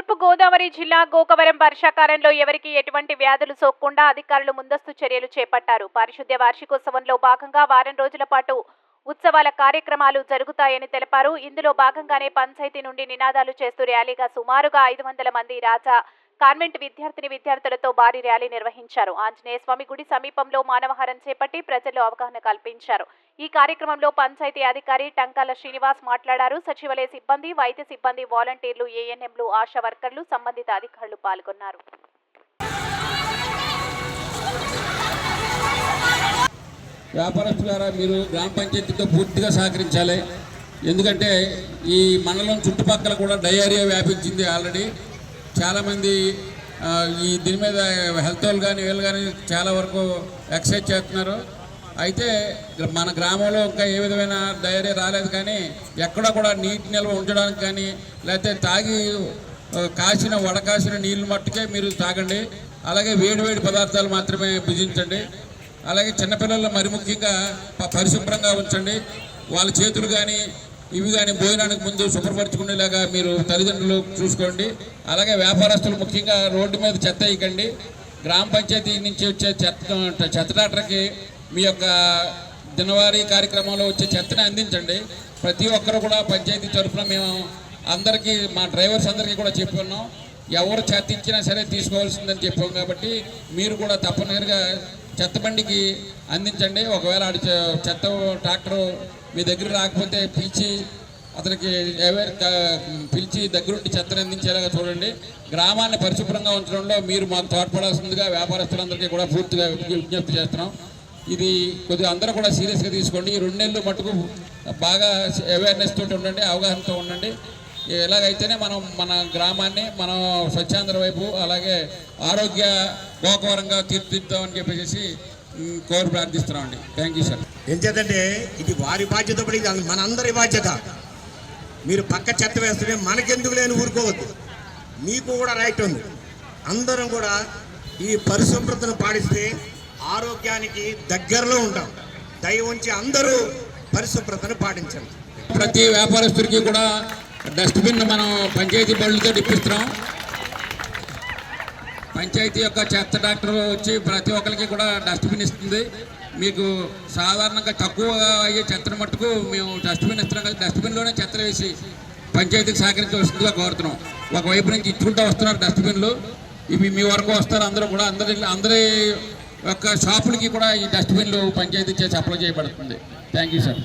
తూర్పు గోదావరి జిల్లా గోకవరం వర్షాకాలంలో ఎవరికి ఎటువంటి వ్యాధులు సోకకుండా అధికారులు ముందస్తు చర్యలు చేపట్టారు. పారిశుద్ధ్య వార్షికోత్సవంలో భాగంగా వారం రోజుల పాటు ఉత్సవాల కార్యక్రమాలు జరుగుతాయని తెలిపారు. ఇందులో భాగంగానే పంచాయతీ నుండి నినాదాలు చేస్తూ ర్యాలీగా సుమారుగా 500 మంది రాజా కాన్వెంట్ విద్యార్థులతో భారీ ర్యాలీ నిర్వహించారు. ఆంజనేయ స్వామి గుడి సమీపంలో మానవహారం చేపట్టి ప్రజల్లో అవగాహన కల్పించారు. ఈ కార్యక్రమంలో పంచాయతీ అధికారి టంకాల శ్రీనివాస్ మాట్లాడారు. సచివాలయ సిబ్బంది, వైద్య సిబ్బంది, వాలంటీర్లు, ఏఎన్ఎంలు, ఆశా వర్కర్లు, సంబంధిత అధికారులు పాల్గొన్నారు. వ్యాపారస్తులారా, మీరు గ్రామ పంచాయతీతో పూర్తిగా సహకరించాలి. ఎందుకంటే ఈ మండలం చుట్టుపక్కల కూడా డయేరియా వ్యాపించింది. ఆల్రెడీ చాలామంది ఈ దీని మీద హెల్త్ వాళ్ళు కానీ వీళ్ళు కానీ చాలా వరకు ఎక్సర్సైజ్ చేస్తున్నారు. అయితే మన గ్రామంలో ఇంకా ఏ విధమైన డయేరియా రాలేదు, కానీ ఎక్కడ కూడా నీటి నిల్వ ఉంచడానికి కానీ లేకపోతే తాగి వడకాసిన నీళ్ళు మట్టుకే మీరు తాగండి. అలాగే వేడి పదార్థాలు మాత్రమే భుజించండి. అలాగే చిన్నపిల్లలు మరి ముఖ్యంగా పరిశుభ్రంగా ఉంచండి. వాళ్ళ చేతులు కానీ ఇవి కానీ భోజనానికి ముందు శుభ్రపరచుకునేలాగా మీరు తల్లిదండ్రులు చూసుకోండి. అలాగే వ్యాపారస్తులు ముఖ్యంగా రోడ్డు మీద చెత్త వేయకండి. గ్రామ పంచాయతీ నుంచి వచ్చే చెత్త ట్రాక్టర్కి మీ యొక్క దినవారీ కార్యక్రమంలో వచ్చే చెత్తని అందించండి. ప్రతి ఒక్కరు కూడా పంచాయతీ తరఫున మేము అందరికీ, మా డ్రైవర్స్ అందరికీ కూడా చెప్పుకున్నాం, ఎవరు చెత్త ఇచ్చినా సరే తీసుకోవాల్సిందని చెప్పాం. కాబట్టి మీరు కూడా తప్పనిసరిగా చెత్త బండికి అందించండి. ఒకవేళ చెత్త ట్రాక్టర్ మీ దగ్గర రాకపోతే పిలిచి దగ్గరుండి చెత్తను అందించేలాగా చూడండి. గ్రామాన్ని పరిశుభ్రంగా ఉంచడంలో మీరు మాకు తోడ్పడాల్సిందిగా వ్యాపారస్తులందరికీ కూడా పూర్తిగా విజ్ఞప్తి చేస్తున్నాం. ఇది కొద్దిగా అందరూ కూడా సీరియస్గా తీసుకోండి. ఈ 2 నెలలు మటుకు బాగా అవేర్నెస్ తోటి ఉండండి, అవగాహనతో ఉండండి. ఎలాగైతేనే మనం మన గ్రామాన్ని మనం స్వచ్ఛాంధ్ర వైపు అలాగే ఆరోగ్య గోకవరంగా తీర్చిదిద్దామని చెప్పేసి కోరి ప్రార్థిస్తున్నామండి. Thank you sir. ఏం చేద్దంటే ఇది వారి బాధ్యత పడి మన అందరి బాధ్యత. మీరు పక్క చెత్త వేస్తుంటే మనకెందుకు లేని ఊరుకోవద్దు. మీకు కూడా రైట్ ఉంది. అందరం కూడా ఈ పరిశుభ్రతను పాటిస్తే ఆరోగ్యానికి దగ్గరలో ఉంటాం. దయ ఉంచి అందరూ పరిశుభ్రతను పాటించండి. ప్రతి వ్యాపారస్తుడికి కూడా డస్ట్బిన్ మనం పంచాయతీ బళ్ళతో ఇప్పిస్తున్నాం. పంచాయతీ యొక్క చెత్త డాక్టర్ వచ్చి ప్రతి ఒక్కరికి కూడా డస్ట్బిన్ ఇస్తుంది. మీకు సాధారణంగా తక్కువగా అయ్యే చెత్తను మట్టుకు మేము డస్ట్బిన్ ఇస్తున్నాం కదా, డస్ట్బిన్లోనే చెత్తలు వేసి పంచాయతీకి సహకరించవలసిందిగా కోరుతున్నాం. ఒకవైపు నుంచి ఇచ్చుకుంటూ వస్తున్నారు డస్ట్బిన్లు, ఇవి మీ వరకు వస్తారు. అందరూ కూడా అందరి యొక్క షాపులకి కూడా ఈ డస్ట్బిన్లు పంచాయతీ చేసి అప్లై చేయబడుతుంది. Thank you sir.